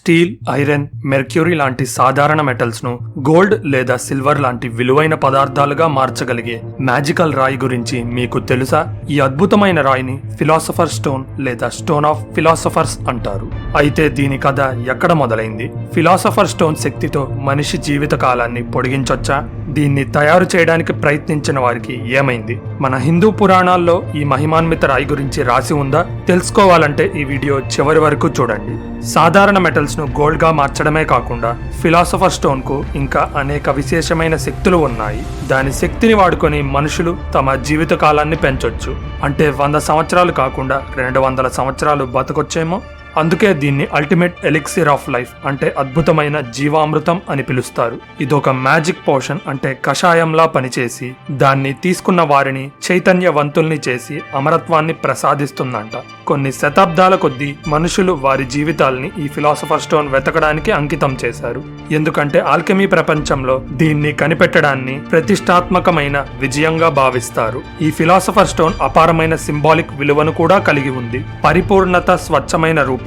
Steel, iron, mercury లాంటి సాధారణ metals ను గోల్డ్ లేదా సిల్వర్ లాంటి విలువైన పదార్థాలుగా మార్చగలిగే మ్యాజికల్ రాయి గురించి మీకు తెలుసా? ఈ అద్భుతమైన రాయిని ఫిలాసఫర్ స్టోన్ లేదా స్టోన్ ఆఫ్ ఫిలాసఫర్స్ అంటారు. అయితే దీని కథ ఎక్కడ మొదలైంది? ఫిలాసఫర్ స్టోన్ శక్తితో మనిషి జీవిత కాలాన్ని పొడిగించొచ్చా? దీన్ని తయారు చేయడానికి ప్రయత్నించిన వారికి ఏమైంది? మన హిందూ పురాణాల్లో ఈ మహిమాన్విత రాయి గురించి రాసి ఉందా? తెలుసుకోవాలంటే ఈ వీడియో చివరి వరకు చూడండి. సాధారణ మెటల్స్ ను గోల్డ్ గా మార్చడమే కాకుండా ఫిలాసఫర్ స్టోన్ కు ఇంకా అనేక విశేషమైన శక్తులు ఉన్నాయి. దాని శక్తిని వాడుకొని మనుషులు తమ జీవిత కాలాన్ని పెంచొచ్చు. అంటే 100 సంవత్సరాలు కాకుండా 200 సంవత్సరాలు బతకొచ్చేమో. అందుకే దీన్ని అల్టిమేట్ ఎలిక్సిర్ ఆఫ్ లైఫ్ అంటే అద్భుతమైన జీవామృతం అని పిలుస్తారు. ఇదొక మ్యాజిక్ పోషన్ అంటే కషాయంలా పనిచేసి దాన్ని తీసుకున్న వారిని చైతన్యవంతుల్ని చేసి అమరత్వాన్ని ప్రసాదిస్తుందంట. కొన్ని శతాబ్దాల కొద్దీ మనుషులు వారి జీవితాల్ని ఈ ఫిలాసఫర్ స్టోన్ వెతకడానికి అంకితం చేశారు. ఎందుకంటే ఆల్కెమీ ప్రపంచంలో దీన్ని కనిపెట్టడాన్ని ప్రతిష్టాత్మకమైన విజయంగా భావిస్తారు. ఈ ఫిలాసఫర్ స్టోన్ అపారమైన సింబాలిక్ విలువను కూడా కలిగి ఉంది. పరిపూర్ణత, స్వచ్ఛమైన రూపం,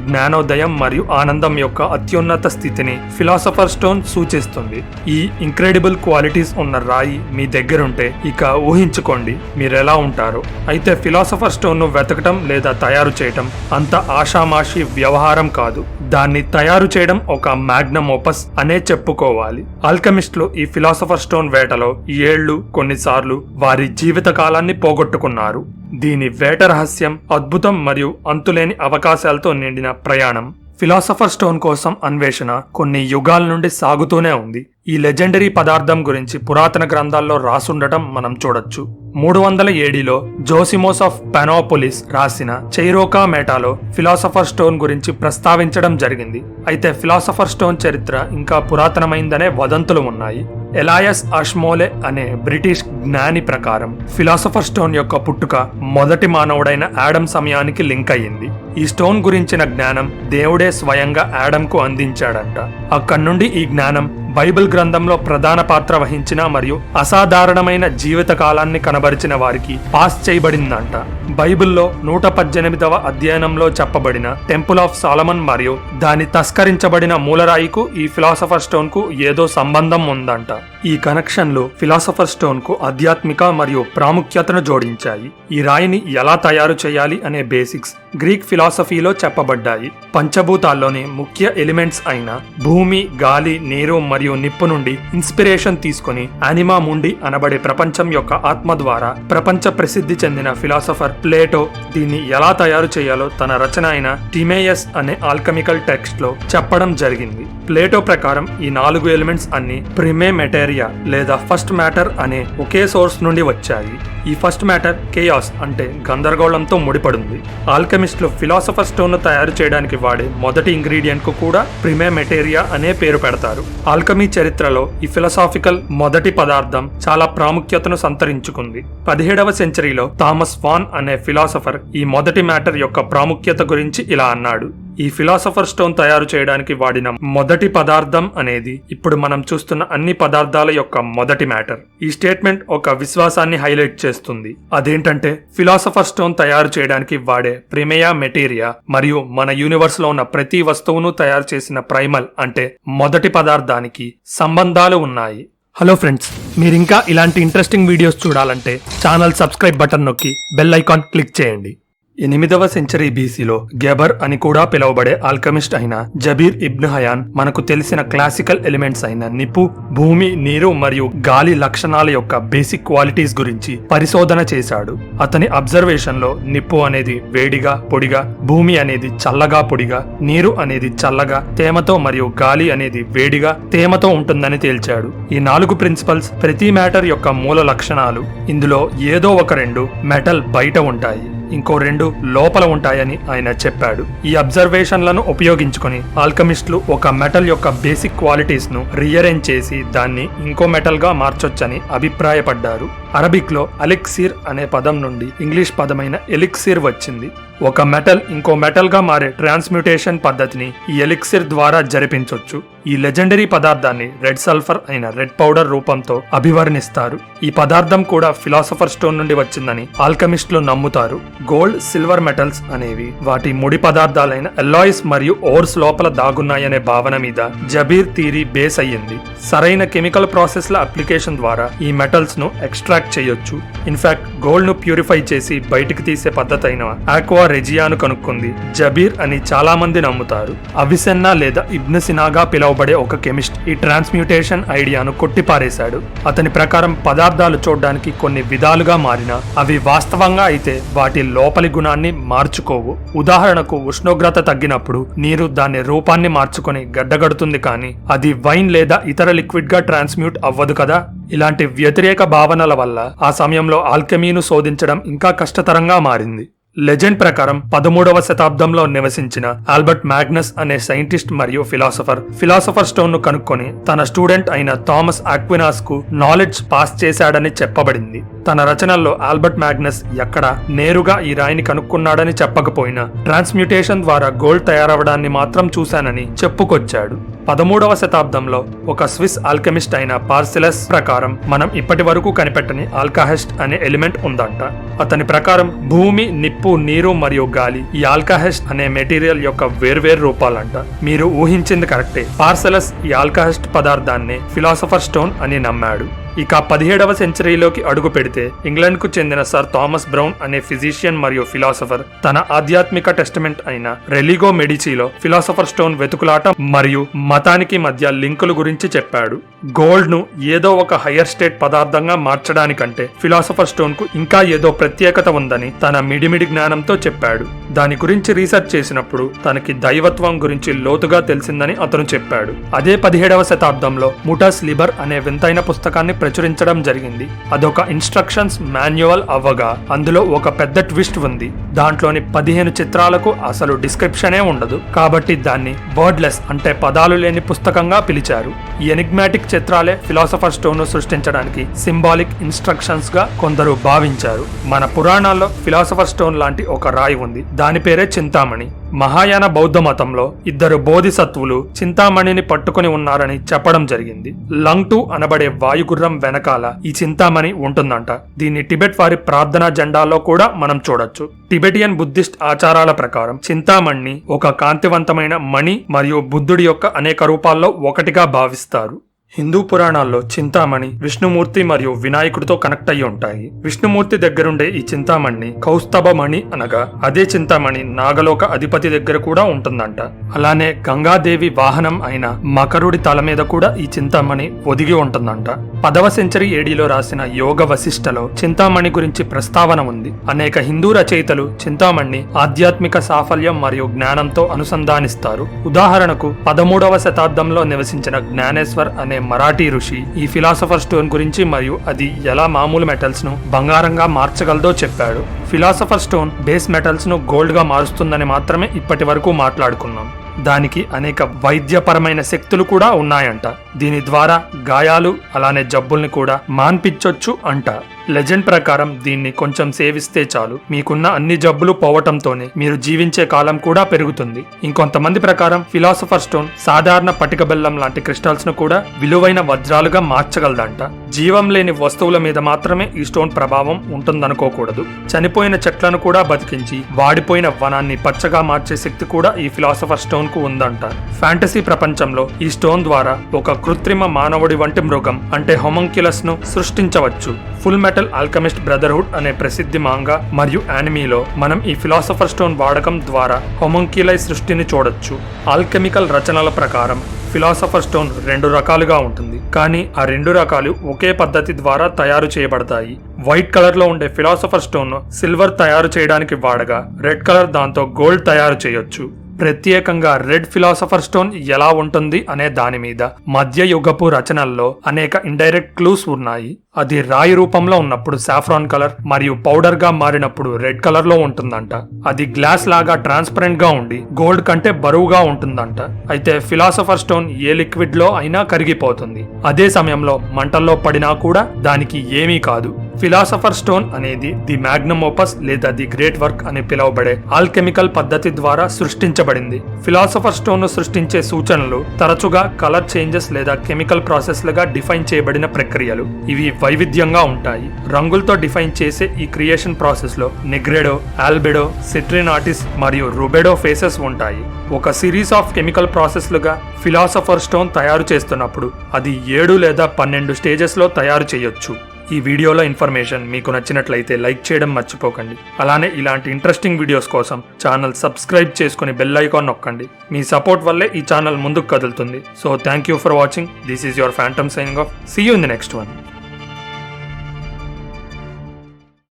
జ్ఞానోదయం మరియు ఆనందం యొక్క అత్యున్నత స్థితిని ఫిలాసఫర్ స్టోన్ సూచిస్తుంది. ఈ ఇంక్రెడిబుల్ క్వాలిటీస్ ఉన్న రాయి మీ దగ్గరుంటే ఇక ఊహించుకోండి మీరెలా ఉంటారో. అయితే ఫిలాసఫర్ స్టోన్ ను వెతకటం లేదా తయారు చేయటం అంత ఆషామాషి వ్యవహారం కాదు. దాన్ని తయారు చేయడం ఒక మ్యాగ్నమ్ ఓపస్ అనే చెప్పుకోవాలి. ఆల్కెమిస్టులు ఈ ఫిలాసఫర్ స్టోన్ వేటలో ఏళ్లు, కొన్నిసార్లు వారి జీవిత కాలాన్ని పోగొట్టుకున్నారు. దీని వేట రహస్యం అద్భుతం మరియు అంతులేని అవకాశాలతో నిండిన ప్రయాణం. ఫిలాసఫర్ స్టోన్ కోసం అన్వేషణ కొన్ని యుగాల నుండి సాగుతూనే ఉంది. ఈ లెజెండరీ పదార్థం గురించి పురాతన గ్రంథాల్లో రాసుండటం మనం చూడొచ్చు. 300 ఏడీలో జోసిమోస్ ఆఫ్ పెనోపోలిస్ రాసిన చైరోకా మేటాలో ఫిలాసఫర్ స్టోన్ గురించి ప్రస్తావించడం జరిగింది. అయితే ఫిలాసఫర్ స్టోన్ చరిత్ర ఇంకా పురాతనమైందనే వదంతులు ఉన్నాయి. ఎలాయస్ అష్మోలే అనే బ్రిటిష్ జ్ఞాని ప్రకారం ఫిలాసఫర్ స్టోన్ యొక్క పుట్టుక మొదటి మానవుడైన యాడమ్ సమయానికి లింక్ అయ్యింది. ఈ స్టోన్ గురించిన జ్ఞానం దేవుడే స్వయంగా యాడమ్ కు అందించాడంట. అక్కడి నుండి ఈ జ్ఞానం బైబిల్ గ్రంథంలో ప్రధాన పాత్ర వహించిన మరియు అసాధారణమైన జీవిత కాలాన్ని కనబరిచిన వారికి పాస్ చేయబడిందంట. బైబిల్లో 118వ అధ్యయనంలో చెప్పబడిన టెంపుల్ ఆఫ్ సాలమన్ మరియు దాని తస్కరించబడిన మూలరాయికు ఈ ఫిలాసఫర్ స్టోన్ కు ఏదో సంబంధం ఉందంట. ఈ కనెక్షన్లు ఫిలాసఫర్ స్టోన్ కు ఆధ్యాత్మిక మరియు ప్రాముఖ్యతను జోడించాయి. ఈ రాయిని ఎలా తయారు చేయాలి అనే బేసిక్స్ గ్రీక్ ఫిలాసఫీలో చెప్పబడ్డాయి. పంచభూతాల్లోని ముఖ్య ఎలిమెంట్స్ అయిన భూమి, గాలి, నీరు మరియు నిప్పు నుండి ఇన్స్పిరేషన్ తీసుకుని యానిమా ముండి అనబడే ప్రపంచం యొక్క ఆత్మ ద్వారా ప్రపంచ ప్రసిద్ధి చెందిన ఫిలాసఫర్ ప్లేటో దీన్ని ఎలా తయారు చేయాలో తన రచన అయిన టిమేయస్ అనే ఆల్కెమికల్ టెక్స్ట్ లో చెప్పడం జరిగింది. ప్లేటో ప్రకారం ఈ 4 ఎలిమెంట్స్ అన్ని ప్రిమే మెటీరియా లేదా ఫస్ట్ మ్యాటర్ అనే ఒకే సోర్స్ నుండి వచ్చాయి. ఈ ఫస్ట్ మ్యాటర్ కేయాస్ అంటే గందరగోళంతో ముడిపడింది. ఆల్కెమిస్టులు ఫిలాసఫర్ స్టోన్ ను తయారు చేయడానికి వాడే మొదటి ఇంగ్రీడియంట్ కు కూడా ప్రిమే మెటీరియా అనే పేరు పెడతారు. ఆల్కెమీ చరిత్రలో ఈ ఫిలాసాఫికల్ మొదటి పదార్థం చాలా ప్రాముఖ్యతను సంతరించుకుంది. 17వ సెంచరీలో థామస్ వాన్ అనే ఫిలాసఫర్ ఈ మొదటి మ్యాటర్ యొక్క ప్రాముఖ్యత గురించి ఇలా అన్నాడు: ఈ ఫిలాసఫర్ స్టోన్ తయారు చేయడానికి వాడిన మొదటి పదార్థం అనేది ఇప్పుడు మనం చూస్తున్న అన్ని పదార్థాల యొక్క మొదటి మ్యాటర్. ఈ స్టేట్మెంట్ ఒక విశ్వాసాన్ని హైలైట్ చేస్తుంది. అదేంటంటే ఫిలాసఫర్ స్టోన్ తయారు చేయడానికి వాడే ప్రిమేయా మెటీరియా మరియు మన యూనివర్స్ లో ఉన్న ప్రతి వస్తువును తయారు చేసిన ప్రైమల్ అంటే మొదటి పదార్థానికి సంబంధాలు ఉన్నాయి. హలో ఫ్రెండ్స్, మీరింకా ఇలాంటి ఇంట్రెస్టింగ్ వీడియోస్ చూడాలంటే ఛానల్ సబ్స్క్రైబ్ బటన్ నొక్కి బెల్ ఐకాన్ క్లిక్ చేయండి. 8వ సెంచరీ బీసీలో గెబర్ అని కూడా పిలువబడే ఆల్కెమిస్ట్ అయిన జబీర్ ఇబ్న్ హయాన్ మనకు తెలిసిన క్లాసికల్ ఎలిమెంట్స్ అయిన నిప్పు, భూమి, నీరు మరియు గాలి లక్షణాల యొక్క బేసిక్ క్వాలిటీస్ గురించి పరిశోధన చేశాడు. అతని అబ్జర్వేషన్ లో నిప్పు అనేది వేడిగా, పొడిగా, భూమి అనేది చల్లగా, పొడిగా, నీరు అనేది చల్లగా, తేమతో మరియు గాలి అనేది వేడిగా, తేమతో ఉంటుందని తేల్చాడు. ఈ 4 ప్రిన్సిపల్స్ ప్రతి మ్యాటర్ యొక్క మూల లక్షణాలు. ఇందులో ఏదో ఒక 2 మెటల్ బయట ఉంటాయి, ఇంకో 2 లోపల ఉంటాయని ఆయన చెప్పాడు. ఈ అబ్జర్వేషన్లను ఉపయోగించుకొని ఆల్కెమిస్టులు ఒక మెటల్ యొక్క బేసిక్ క్వాలిటీస్ ను రీఅరేంజ్ చేసి దాన్ని ఇంకో మెటల్ గా మార్చొచ్చని అభిప్రాయపడ్డారు. అరబిక్ లో అలెక్సిర్ అనే పదం నుండి ఇంగ్లీష్ పదమైన ఎలిక్సిర్ వచ్చింది. ఒక మెటల్ ఇంకో మెటల్ గా మారే ట్రాన్స్మ్యూటేషన్ పద్ధతిని ఈ ఎలిక్సిర్ ద్వారా జరిపించొచ్చు. ఈ లెజెండరీ పదార్థాన్ని రెడ్ సల్ఫర్ అయిన రెడ్ పౌడర్ రూపంతో అభివర్ణిస్తారు. ఈ పదార్థం కూడా ఫిలాసఫర్ స్టోన్ నుండి వచ్చిందని ఆల్కెమిస్టులు నమ్ముతారు. గోల్డ్, సిల్వర్ మెటల్స్ అనేవి వాటి ముడి పదార్థాలైన ఎల్లాయిస్ మరియు ఓర్స్ లోపల దాగున్నాయనే భావన మీద జబీర్ థియరీ బేస్ అయ్యింది. సరైన కెమికల్ ప్రాసెస్ల అప్లికేషన్ ద్వారా ఈ మెటల్స్ ను ఎక్స్ట్రాక్ట్ చేయొచ్చు. ఇన్ఫాక్ట్ గోల్డ్ ను ప్యూరిఫై చేసి బయటికి తీసే పద్ధతి అయిన ఆక్వా రెజియాను కనుక్కుంది జబీర్ అని చాలా మంది నమ్ముతారు. అవిసెన్నా లేదా ఇబ్న్ సినాగా పిలువబడే ఒక కెమిస్ట్ ఈ ట్రాన్స్మ్యూటేషన్ ఐడియాను కొట్టిపారేశాడు. అతని ప్రకారం పదార్థాలు చూడడానికి కొన్ని విధాలుగా మారినా అవి వాస్తవంగా అయితే వాటి లోపలి గుణాన్ని మార్చుకోవు. ఉదాహరణకు ఉష్ణోగ్రత తగ్గినప్పుడు నీరు దాని రూపాన్ని మార్చుకొని గడ్డగడుతుంది, కానీ అది వైన్ లేదా ఇతర లిక్విడ్ గా ట్రాన్స్మ్యూట్ అవ్వదు కదా. ఇలాంటి వ్యతిరేక భావనల వల్ల ఆ సమయంలో ఆల్కెమీను శోధించడం ఇంకా కష్టతరంగా మారింది. లెజెండ్ ప్రకారం 13వ శతాబ్దంలో నివసించిన ఆల్బర్ట్ మ్యాగ్నస్ అనే సైంటిస్ట్ మరియు ఫిలాసఫర్ స్టోన్ ను కనుక్కొని తన స్టూడెంట్ అయిన థామస్ ఆక్వినాస్ కు నాలెడ్జ్ పాస్ చేశాడని చెప్పబడింది. తన రచనల్లో ఆల్బర్ట్ మ్యాగ్నస్ ఎక్కడ నేరుగా ఈ రాయిని కనుక్కున్నాడని చెప్పకపోయినా ట్రాన్స్మ్యూటేషన్ ద్వారా గోల్డ్ తయారవడాన్ని మాత్రం చూశానని చెప్పుకొచ్చాడు. 13వ శతాబ్దంలో ఒక స్విస్ ఆల్కెమిస్ట్ అయిన పార్సిలస్ ప్రకారం మనం ఇప్పటి వరకు కనిపెట్టని ఆల్కహెస్ట్ అనే ఎలిమెంట్ ఉందంట. అతని ప్రకారం భూమి, నిప్పు, నీరు మరియు గాలి ఈ ఆల్కహెస్ట్ అనే మెటీరియల్ యొక్క వేర్వేరు రూపాలంట. మీరు ఊహించింది కరెక్టే. పార్సిలస్ ఈ ఆల్కహెస్ట్ పదార్థాన్ని ఫిలాసఫర్ స్టోన్ అని నమ్మాడు. ఇక 17వ సెంచరీలోకి అడుగు పెడితే ఇంగ్లాండ్ కు చెందిన సర్ థామస్ బ్రౌన్ అనే ఫిజిషియన్ మరియు ఫిలాసఫర్ తన ఆధ్యాత్మిక టెస్టమెంట్ అయిన రెలిగో మెడిసిలో ఫిలాసఫర్ స్టోన్ వెతుకులాట మరియు మతానికి మధ్య లింకుల గురించి చెప్పాడు. గోల్డ్ ను ఏదో ఒక హయ్యర్ స్టేట్ పదార్థంగా మార్చడానికంటే ఫిలాసఫర్ స్టోన్ కు ఇంకా ఏదో ప్రత్యేకత ఉందని తన మిడిమిడి జ్ఞానంతో చెప్పాడు. దాని గురించి రీసెర్చ్ చేసినప్పుడు తనకి దైవత్వం గురించి లోతుగా తెలిసిందని అతను చెప్పాడు. అదే 17వ శతాబ్దంలో ముటాస్ లిబర్ అనే వింతైన పుస్తకాన్ని ప్రచురించడం జరిగింది. అదొక ఇన్స్ట్రక్షన్స్ మాన్యువల్ అవ్వగా అందులో ఒక పెద్ద ట్విస్ట్ ఉంది. దాంట్లోని 15 చిత్రాలకు అసలు డిస్క్రిప్షనే ఉండదు. కాబట్టి దాన్ని వర్డ్లెస్ అంటే పదాలు లేని పుస్తకంగా పిలిచారు. ఈ ఎనిగ్మాటిక్ చిత్రాలే ఫిలాసఫర్ స్టోన్ ను సృష్టించడానికి సింబాలిక్ ఇన్స్ట్రక్షన్స్ గా కొందరు భావించారు. మన పురాణాల్లో ఫిలాసఫర్ స్టోన్ లాంటి ఒక రాయి ఉంది. దాని పేరే చింతామణి. మహాయాన బౌద్ధ మతంలో 2 బోధిసత్వులు చింతామణిని పట్టుకుని ఉన్నారని చెప్పడం జరిగింది. లంగ్టు అనబడే వాయుగుర్రం వెనకాల ఈ చింతామణి ఉంటుందంట. దీన్ని టిబెట్ వారి ప్రార్థనా జెండాలో కూడా మనం చూడొచ్చు. టిబెటియన్ బుద్ధిస్ట్ ఆచారాల ప్రకారం చింతామణిని ఒక కాంతివంతమైన మణి మరియు బుద్ధుడి యొక్క అనేక రూపాల్లో ఒకటిగా భావిస్తారు. హిందూ పురాణాల్లో చింతామణి విష్ణుమూర్తి మరియు వినాయకుడితో కనెక్ట్ అయ్యి ఉంటాయి. విష్ణుమూర్తి దగ్గరుండే ఈ చింతామణి కౌస్తభమణి అనగా అదే చింతామణి నాగలోక అధిపతి దగ్గర కూడా ఉంటుందంట. అలానే గంగాదేవి వాహనం అయిన మకరుడి తల మీద కూడా ఈ చింతామణి ఒదిగి ఉంటుందంట. 10వ సెంచరీ ఏడీలో రాసిన యోగ వశిష్టలో చింతామణి గురించి ప్రస్తావన ఉంది. అనేక హిందూ రచయితలు చింతామణిని ఆధ్యాత్మిక సాఫల్యం మరియు జ్ఞానంతో అనుసంధానిస్తారు. ఉదాహరణకు 13వ శతాబ్దంలో నివసించిన జ్ఞానేశ్వర్ అనే మరాఠీ ఋషి ఈ ఫిలాసఫర్ స్టోన్ గురించి మరియు అది ఎలా మామూలు మెటల్స్ ను బంగారంగా మార్చగలదో చెప్పాడు. ఫిలాసఫర్ స్టోన్ బేస్ మెటల్స్ ను గోల్డ్ గా మారుస్తుందని మాత్రమే ఇప్పటి వరకు మాట్లాడుకున్నాం. దానికి అనేక వైద్యపరమైన శక్తులు కూడా ఉన్నాయంట. దీని ద్వారా గాయాలు అలానే జబ్బుల్ని కూడా మాన్పించొచ్చు అంట. లెజెండ్ ప్రకారం దీన్ని కొంచెం సేవిస్తే చాలు మీకున్న అన్ని జబ్బులు పోవటంతోనే మీరు జీవించే కాలం కూడా పెరుగుతుంది. ఇంకొంతమంది ప్రకారం ఫిలాసఫర్ స్టోన్ సాధారణ పటిక బెల్లం లాంటి క్రిస్టల్స్ ను కూడా విలువైన వజ్రాలుగా మార్చగలదంట. జీవం లేని వస్తువుల మీద మాత్రమే ఈ స్టోన్ ప్రభావం ఉంటుందనుకోకూడదు. చనిపోయిన చెట్లను కూడా బతికించి వాడిపోయిన వనాన్ని పచ్చగా మార్చే శక్తి కూడా ఈ ఫిలాసఫర్ స్టోన్ కు ఉందంట. ఫ్యాంటసీ ప్రపంచంలో ఈ స్టోన్ ద్వారా ఒక కృత్రిమ మానవుడి వంటి మృగం అంటే హోమంక్యులస్ ను సృష్టించవచ్చు. ఫుల్ మెటల్ ఆల్కెమిస్ట్ బ్రదర్హుడ్ అనే ప్రసిద్ధి మాంగా మరియు యానిమీలో మనం ఈ ఫిలాసఫర్ స్టోన్ వాడకం ద్వారా హోమంక్యులై సృష్టిని చూడొచ్చు. ఆల్కెమికల్ రచనల ప్రకారం ఫిలాసఫర్ స్టోన్ 2 రకాలుగా ఉంటుంది, కానీ ఆ 2 రకాలు ఒకే పద్ధతి ద్వారా తయారు చేయబడతాయి. వైట్ కలర్ లో ఉండే ఫిలాసఫర్ స్టోన్ సిల్వర్ తయారు చేయడానికి వాడగా రెడ్ కలర్ దాంతో గోల్డ్ తయారు చేయొచ్చు. ప్రత్యేకంగా రెడ్ ఫిలాసఫర్ స్టోన్ ఎలా ఉంటుంది అనే దాని మీద మధ్య యుగపు రచనల్లో అనేక ఇండైరెక్ట్ క్లూస్ ఉన్నాయి. అది రాయి రూపంలో ఉన్నప్పుడు సాఫ్రాన్ కలర్ మరియు పౌడర్ గా మారినప్పుడు రెడ్ కలర్ లో ఉంటుందంట. అది గ్లాస్ లాగా ట్రాన్స్పరెంట్ గా ఉండి గోల్డ్ కంటే బరువుగా ఉంటుందంట. అయితే ఫిలాసఫర్ స్టోన్ ఏ లిక్విడ్ లో అయినా కరిగిపోతుంది. అదే సమయంలో మంటల్లో పడినా కూడా దానికి ఏమీ కాదు. ఫిలాసఫర్ స్టోన్ అనేది ది మ్యాగ్నమ్ ఓపస్ లేదా ది గ్రేట్ వర్క్ అని పిలువబడే ఆల్కెమికల్ పద్ధతి ద్వారా సృష్టించబడింది. ఫిలాసఫర్ స్టోన్ ను సృష్టించే సూచనలు తరచుగా కలర్ చేంజెస్ లేదా కెమికల్ ప్రాసెస్లుగా డిఫైన్ చేయబడిన ప్రక్రియలు. ఇవి వైవిధ్యంగా ఉంటాయి. రంగులతో డిఫైన్ చేసే ఈ క్రియేషన్ ప్రాసెస్ లో నెగ్రెడో, ఆల్బెడో, సిట్రినాటిస్ మరియు రుబెడో ఫేసెస్ ఉంటాయి. ఒక సిరీస్ ఆఫ్ కెమికల్ ప్రాసెస్లుగా ఫిలాసఫర్ స్టోన్ తయారు చేస్తున్నప్పుడు అది 7 లేదా 12 స్టేజెస్ లో తయారు చేయొచ్చు. ఈ వీడియోలో ఇన్ఫర్మేషన్ మీకు నచ్చినట్లయితే లైక్ చేయడం మర్చిపోకండి. అలానే ఇలాంటి ఇంట్రెస్టింగ్ వీడియోస్ కోసం ఛానల్ సబ్స్క్రైబ్ చేసుకుని బెల్ ఐకాన్ నొక్కండి. మీ సపోర్ట్ వల్లే ఈ ఛానల్ ముందుకు కదులుతుంది. So thank you for watching. This is your phantom signing off. See you in the next one.